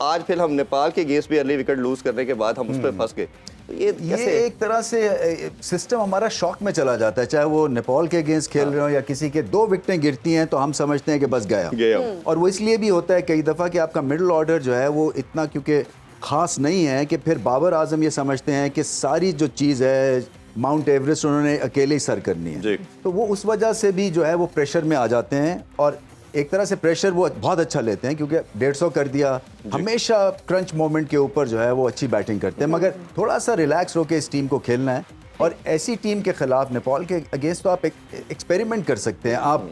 आज फिर हम नेपाल के अगेंस्ट भी अर्ली विकेट लूज करने के बाद हम उस पर फंस गए। तो ये एक तरह से सिस्टम हमारा शॉक में चला जाता है, चाहे वो नेपाल के अगेंस्ट खेल रहे हो या किसी के 2 विकेटें गिरती हैं तो हम समझते हैं कि बस गया। और वो इसलिए भी होता है कई दफ़ा कि आपका मिडिल ऑर्डर जो है वो इतना क्योंकि ख़ास नहीं है कि फिर बाबर आजम ये समझते हैं कि सारी जो चीज़ है माउंट एवरेस्ट उन्होंने अकेले ही सर करनी है, तो वो उस वजह से भी जो है वो प्रेशर में आ जाते हैं। और एक तरह से प्रेशर वो बहुत अच्छा लेते हैं क्योंकि 150 कर दिया, हमेशा क्रंच मोमेंट के ऊपर जो है वो अच्छी बैटिंग करते हैं। मगर थोड़ा सा रिलैक्स होकर इस टीम को खेलना है और ऐसी टीम के खिलाफ नेपाल के अगेंस्ट तो आप एक्सपेरिमेंट कर सकते हैं, आप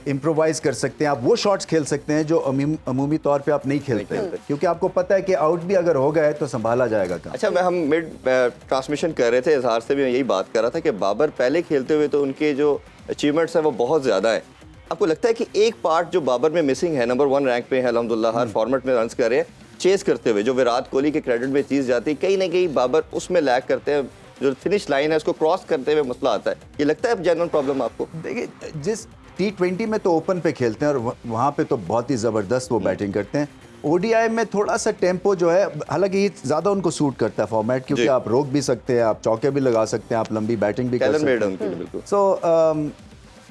इम्प्रोवाइज कर सकते हैं, आप वो शॉट्स खेल सकते हैं जो अमूमी तौर पे आप नहीं खेलते क्योंकि आपको पता है कि आउट भी अगर हो गए तो संभाला जाएगा काम। अच्छा, हम मिड ट्रांसमिशन कर रहे थे, इजहार से भी मैं यही बात कर रहा था कि बाबर पहले खेलते हुए तो उनके जो अचीवमेंट्स हैं वो बहुत ज़्यादा है। आपको लगता है कि एक पार्ट जो बाबर में मिसिंग है, नंबर 1 रैंक पे है अल्हम्दुलिल्लाह, हर फॉर्मेट में रन्स कर रहे हैं, चेस करते हुए जो विराट कोहली के क्रेडिट में चीज़ जाती है, कहीं ना कहीं बाबर उसमें लैग करते हैं, जो फिनिश लाइन है उसको क्रॉस करते हुए मसला आता है। ये लगता है जेन्युइन प्रॉब्लम आपको? देखिए, जिस T20 में तो ओपन पे खेलते हैं और वहाँ पे तो बहुत ही ज़बरदस्त वो बैटिंग करते हैं। ODI में थोड़ा सा टेम्पो जो है, हालांकि ये ज़्यादा उनको सूट करता है फॉर्मेट क्योंकि आप रोक भी सकते हैं, आप चौके भी लगा सकते हैं, आप लंबी बैटिंग भी कर सकते हैं। सो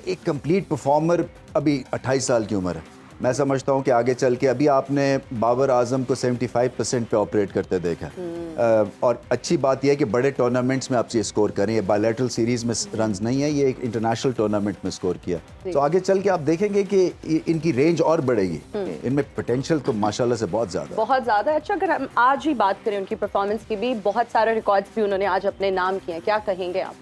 एक कंप्लीट परफॉर्मर अभी 28 साल की उम्र है। मैं समझता हूँ कि आगे चल के अभी आपने बाबर आजम को 75% पे ऑपरेट करते देखा है। और अच्छी बात यह है कि बड़े टूर्नामेंट्स में आप ये स्कोर करें, ये बायलैटरल सीरीज़ में रन्स नहीं है, ये एक इंटरनेशनल टूर्नामेंट में स्कोर किया। तो आगे चल के आप देखेंगे कि इनकी रेंज और बढ़ेगी, इनमें पोटेंशियल तो माशाल्लाह से बहुत ज़्यादा है। अच्छा, अगर हम आज ही बात करें उनकी परफॉर्मेंस की भी, बहुत सारे रिकॉर्ड्स भी उन्होंने आज अपने नाम किए हैं, क्या कहेंगे आप?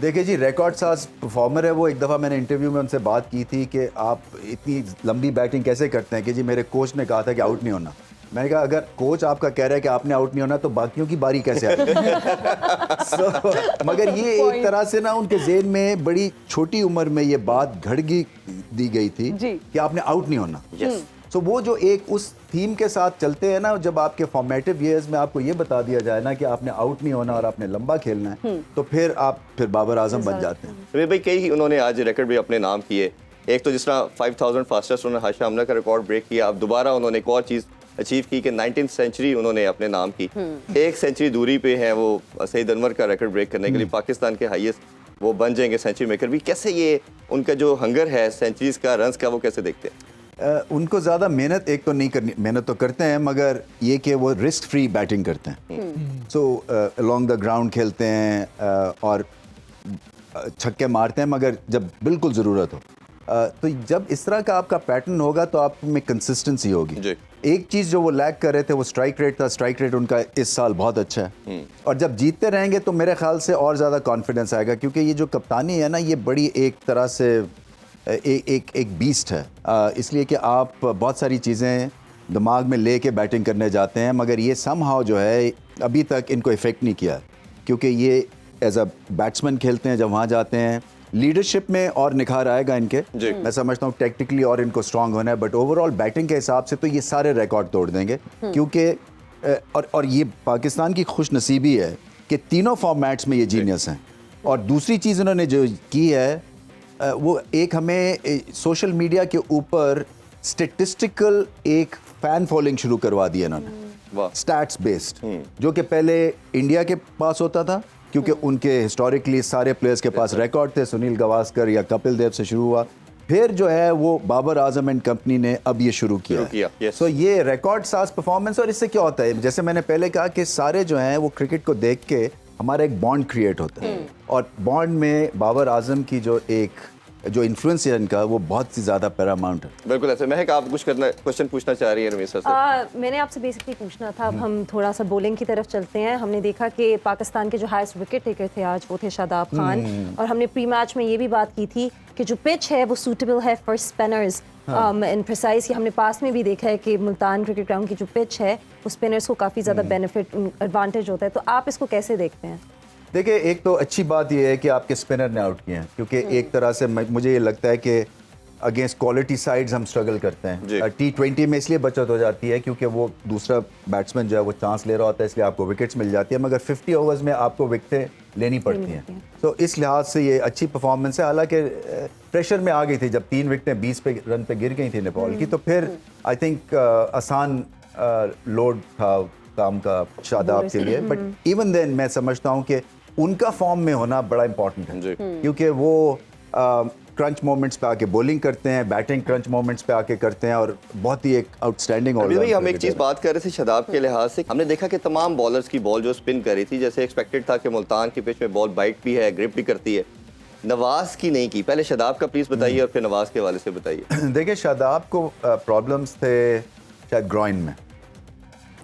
देखिए जी, रिकॉर्ड साज परफॉर्मर है वो। एक दफ़ा मैंने इंटरव्यू में उनसे बात की थी कि आप इतनी लंबी बैटिंग कैसे करते हैं, कि जी मेरे कोच ने कहा था कि आउट नहीं होना। मैंने कहा अगर कोच आपका कह रहा है कि आपने आउट नहीं होना तो बाकियों की बारी कैसे आएगी? मगर ये एक तरह से ना उनके ज़हन में बड़ी छोटी उम्र में ये बात घड़ दी गई थी कि आपने आउट नहीं होना। तो वो जो एक उस थीम के साथ चलते हैं ना, जब आपके फॉर्मेटिव ईयर्स में आपको ये बता दिया जाए ना कि आपने आउट नहीं होना और आपने लंबा खेलना है, तो फिर आप बाबर आजम बन जाते हैं। रवि भाई, कई उन्होंने आज रिकॉर्ड भी अपने नाम किए। एक तो जिस तरह 5000 फास्टेस्ट उन्होंने हाशिया हमला का रिकॉर्ड ब्रेक किया। अब दोबारा उन्होंने एक और चीज़ अचीव की कि 19th सेंचुरी उन्होंने अपने नाम की। 1 सेंचुरी दूरी पे है वो सईद अनवर का रिकॉर्ड ब्रेक करने के लिए। पाकिस्तान के हाईएस्ट वो बन जाएंगे सेंचुरी मेकर भी। कैसे ये उनका जो हंगर है सेंचुरीज का, रन्स का, वो कैसे देखते हैं? उनको ज़्यादा मेहनत एक तो नहीं करनी, मेहनत तो करते हैं मगर ये कि वो रिस्क फ्री बैटिंग करते हैं। सो अलोंग द ग्राउंड खेलते हैं और छक्के मारते हैं, मगर जब बिल्कुल ज़रूरत हो। तो जब इस तरह का आपका पैटर्न होगा तो आप में कंसिस्टेंसी होगी। एक चीज़ जो वो लैग कर रहे थे वो स्ट्राइक रेट था। स्ट्राइक रेट उनका इस साल बहुत अच्छा है और जब जीतते रहेंगे तो मेरे ख्याल से और ज़्यादा कॉन्फिडेंस आएगा, क्योंकि ये जो कप्तानी है ना, ये बड़ी एक तरह से एक बीस्ट है। इसलिए कि आप बहुत सारी चीज़ें दिमाग में ले के बैटिंग करने जाते हैं, मगर ये समहाउ जो है अभी तक इनको इफ़ेक्ट नहीं किया, क्योंकि ये एज अ बैट्समैन खेलते हैं। जब वहाँ जाते हैं लीडरशिप में और निखार आएगा इनके। मैं समझता हूँ टेक्निकली और इनको स्ट्रांग होना है, बट ओवरऑल बैटिंग के हिसाब से तो ये सारे रिकॉर्ड तोड़ देंगे। क्योंकि और ये पाकिस्तान की खुश नसीबी है कि तीनों फॉर्मेट्स में ये जीनियस हैं। और दूसरी चीज़ इन्होंने जो की है वो एक हमें सोशल मीडिया के ऊपर स्टेटिस्टिकल एक फ़ैन फॉलोइंग शुरू करवा दिया इन्होंने, स्टैट्स बेस्ड, जो कि पहले इंडिया के पास होता था क्योंकि उनके हिस्टोरिकली सारे प्लेयर्स के पास रिकॉर्ड थे। सुनील गावस्कर या कपिल देव से शुरू हुआ, फिर जो है वो बाबर आजम एंड कंपनी ने अब ये शुरू किया। सो ये रिकॉर्ड साज परफॉर्मेंस। और इससे क्या होता है, जैसे मैंने पहले कहा कि सारे जो हैं वो क्रिकेट को देख के हमारा एक बॉन्ड क्रिएट होता है और बॉन्ड में बाबर आजम की जो इन्फ्लुएंस है इनका, वो बहुत ही ज़्यादा पैरामाउंट है। बिल्कुल ऐसे। महक, आप कुछ क्वेश्चन पूछना चाह रही है रमेशा से? मैंने आपसे बेसिकली पूछना था, अब हम थोड़ा सा बॉलिंग की तरफ चलते हैं। हमने देखा कि पाकिस्तान के जो हाईएस्ट विकेट टेकर थे आज वो थे शादाब खान, और हमने प्री मैच में ये भी बात की थी कि जो पिच है वो सूटेबल है फॉर स्पिनर्स इन प्रिसाइज। हमने पास में भी देखा है कि मुल्तान क्रिकेट ग्राउंड की जो पिच है वो स्पिनर्स को काफ़ी ज़्यादा बेनिफिट एडवांटेज होता है। तो आप इसको कैसे देखते हैं? देखिए, एक तो अच्छी बात यह है कि आपके स्पिनर ने आउट किए हैं, क्योंकि एक तरह से मुझे ये लगता है कि अगेंस्ट क्वालिटी साइड्स हम स्ट्रगल करते हैं। T20 में इसलिए बचत हो जाती है क्योंकि वो दूसरा बैट्समैन जो है वो चांस ले रहा होता है, इसलिए आपको विकेट्स मिल जाती है, मगर 50 ओवर्स में आपको विकेटें लेनी पड़ती हैं। तो इस लिहाज से ये अच्छी परफॉर्मेंस है। हालांकि प्रेशर में आ गई थी जब 3 विकेटें 20 रन पे गिर गई थी नेपाल की, तो फिर आई थिंक आसान लोड था काम का शादाब के लिए, बट इवन देन मैं समझता हूँ कि उनका फॉर्म में होना बड़ा इंपॉर्टेंट है, जी। क्योंकि वो क्रंच मोमेंट्स पे आके बॉलिंग करते हैं, बैटिंग क्रंच मोमेंट्स पे आके करते हैं, और बहुत ही एक आउटस्टैंडिंग अभी भाई हम एक cricketer चीज़ है। बात कर रहे थे शदाब के लिहाज से, हमने देखा कि तमाम बॉलर्स की बॉल जो स्पिन कर रही थी, जैसे एक्सपेक्टेड था कि मुल्तान की पिच में बॉल बाइट भी है, ग्रिप भी करती है, नवाज की नहीं की। पहले शदाब का प्लीज़ बताइए और फिर नवाज के हवाले से बताइए। देखिए, शादाब को प्रॉब्लम्स थे शायद ग्रॉइन में,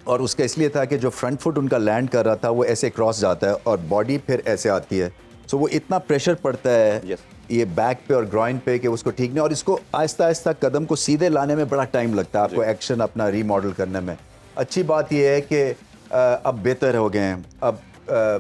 और उसका इसलिए था कि जो फ्रंट फुट उनका लैंड कर रहा था वो ऐसे क्रॉस जाता है और बॉडी फिर ऐसे आती है, सो वो इतना प्रेशर पड़ता है Yes. ये बैक पे और ग्रॉइन पे कि उसको ठीक नहीं, और इसको आहिस्ता आहिस्ता कदम को सीधे लाने में बड़ा टाइम लगता है आपको, एक्शन अपना रीमॉडल करने में। अच्छी बात ये है कि अब बेहतर हो गए हैं, अब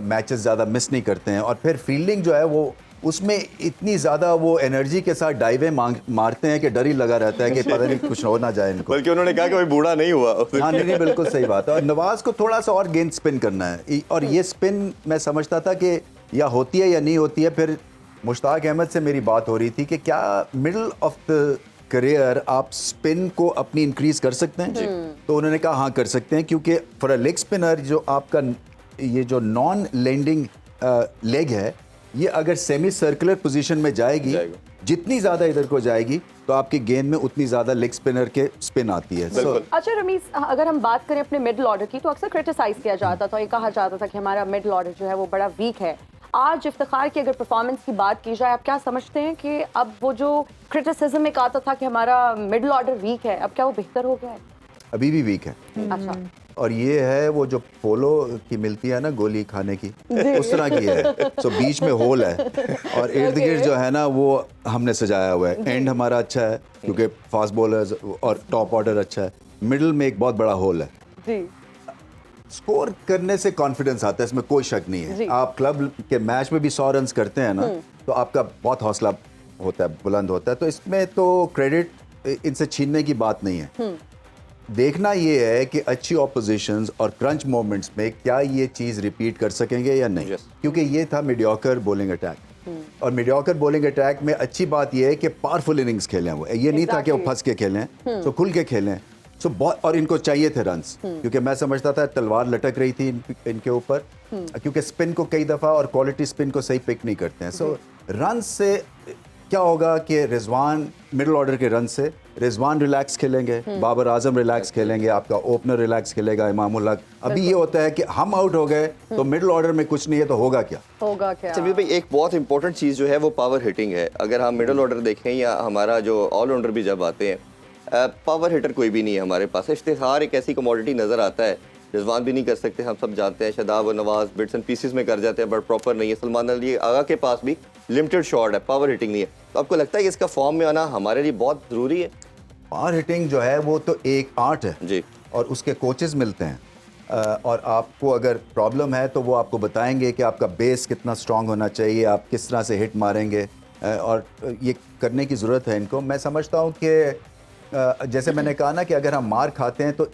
मैचेस ज़्यादा मिस नहीं करते हैं, और फिर फील्डिंग जो है वो उसमें इतनी ज़्यादा वो एनर्जी के साथ डाइवें मारते हैं कि डर ही लगा रहता है कि पता नहीं कुछ हो ना जाए इनको। बल्कि उन्होंने कहा कि भाई बूढ़ा नहीं हुआ। हाँ, नहीं, बिल्कुल सही बात है। और नवाज को थोड़ा सा और गेंद स्पिन करना है, और ये स्पिन मैं समझता था कि या होती है या नहीं होती है। फिर मुश्ताक अहमद से मेरी बात हो रही थी कि क्या मिडल ऑफ द करियर आप स्पिन को अपनी इंक्रीज कर सकते हैं, तो उन्होंने कहा हाँ कर सकते हैं, क्योंकि फॉर अ लेग स्पिनर जो आपका ये जो नॉन लैंडिंग लेग है, ये अगर सेमी सर्कुलर पोजीशन में जाएगी, जितनी ज़्यादा इधर को जाएगी तो आपकी गेंद में उतनी ज़्यादा लेग स्पिनर के स्पिन आती है। अच्छा रमीज, अगर हम बात करें अपने मिडिल ऑर्डर की, तो अक्सर क्रिटिसाइज किया जाता था, ये कहा जाता था कि हमारा मिडिल ऑर्डर जो है वो बड़ा वीक है। आज इफ्तिखार की अगर परफॉर्मेंस की बात की जाए, आप क्या समझते हैं कि अब वो जो क्रिटिसिज्म एक आता था कि हमारा मिडिल ऑर्डर वीक है, अब क्या वो बेहतर हो गया है? अभी भी वीक है। अच्छा, और ये है वो जो पोलो की मिलती है ना गोली खाने की, उस तरह की है। सो बीच में होल है और इर्द गिर्द जो है ना वो हमने सजाया हुआ है। एंड हमारा अच्छा है क्योंकि फास्ट बॉलर्स और टॉप ऑर्डर अच्छा है, मिडिल में एक बहुत बड़ा होल है। जी स्कोर करने से कॉन्फिडेंस आता है, इसमें कोई शक नहीं है। आप क्लब के मैच में भी 100 रन करते हैं ना, तो आपका बहुत हौसला होता है, बुलंद होता है। तो इसमें तो क्रेडिट इनसे छीनने की बात नहीं है। देखना ये है कि अच्छी ऑपोजिशंस और क्रंच मोमेंट्स में क्या ये चीज़ रिपीट कर सकेंगे या नहीं, क्योंकि ये था मीडियोकर बॉलिंग अटैक। और मीडियोकर बॉलिंग अटैक में अच्छी बात ये है कि पावरफुल इनिंग्स खेलें, वो ये नहीं था कि वो फंस के खेलें, तो खुल के खेलें। सो बहुत, और इनको चाहिए थे रन्स, क्योंकि मैं समझता था तलवार लटक रही थी इनके ऊपर, क्योंकि स्पिन को कई दफ़ा और क्वालिटी स्पिन को सही पिक नहीं करते हैं। सो रन से क्या होगा कि रिजवान, मिडिल ऑर्डर के रन से रिजवान रिलैक्स खेलेंगे, बाबर आजम रिलैक्स खेलेंगे, आपका ओपनर रिलैक्स खेलेगा, इमामुल हक। अभी ये होता है कि हम आउट हो गए तो मिडिल ऑर्डर में कुछ नहीं है, तो होगा क्या? होगा क्या? अच्छा भाई, एक बहुत इंपॉर्टेंट चीज़ जो है वो पावर हिटिंग है। अगर हम मिडिल ऑर्डर देखें या हमारा जो ऑलराउंडर भी जब आते हैं, पावर हिटर कोई भी नहीं है हमारे पास। इश्तिहार एक ऐसी कमोडिटी नज़र आता है, रिजवान भी नहीं कर सकते, हम सब जानते हैं। शदाब और नवाज बिट्स एंड पीसेस में कर जाते हैं, बट प्रॉपर नहीं है। सलमान अली आगा के पास भी लिमिटेड शॉट है, पावर हिटिंग नहीं है। तो आपको लगता है कि इसका फॉर्म में आना हमारे लिए बहुत ज़रूरी है? पावर हिटिंग जो है वो तो एक आर्ट है जी, और उसके कोचेस मिलते हैं, और आपको अगर प्रॉब्लम है तो वो आपको बताएंगे कि आपका बेस कितना स्ट्रांग होना चाहिए, आप किस तरह से हिट मारेंगे, और ये करने की ज़रूरत है इनको। मैं समझता हूँ कि जैसे मैंने कहा ना कि अगर हम मार खाते हैं तो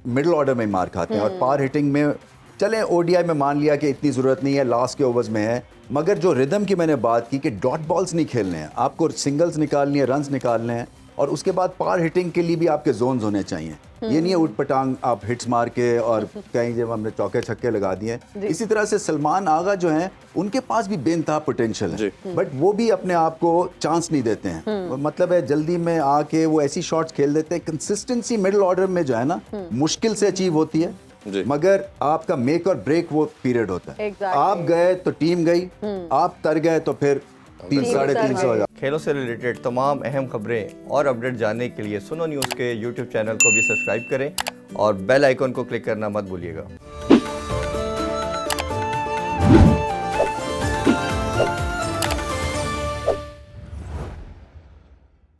मिडिल ऑर्डर में मार खाते हैं, और पावर हिटिंग में चलें ओडीआई में मान लिया कि इतनी ज़रूरत नहीं है, लास्ट के ओवर्स में है, मगर जो रिदम की मैंने बात की कि डॉट बॉल्स नहीं खेलने हैं, आपको सिंगल्स निकालनी है, रन्स निकालने हैं, और उसके बाद पावर हिटिंग के लिए भी आपके जोन्स होने चाहिए। ये नहीं है उठ पटांग आप हिट्स मार के और कहीं जब हमने चौके छक्के लगा दिए। इसी तरह से सलमान आगा जो हैं उनके पास भी बेनतहा पोटेंशियल है, बट वो भी अपने आप को चांस नहीं देते हैं। मतलब है जल्दी में आके वो ऐसी शॉट्स खेल देते हैं। कंसिस्टेंसी मिडिल ऑर्डर में जो है ना मुश्किल से अचीव होती है, मगर आपका मेक और ब्रेक वो पीरियड होता है। आप गए तो टीम गई, आप तर गए तो फिर 300-350 हो जाए। खेलों से रिलेटेड तमाम अहम खबरें और अपडेट जानने के लिए सुनो न्यूज़ के यूट्यूब चैनल को भी सब्सक्राइब करें और बेल आइकन को क्लिक करना मत भूलिएगा।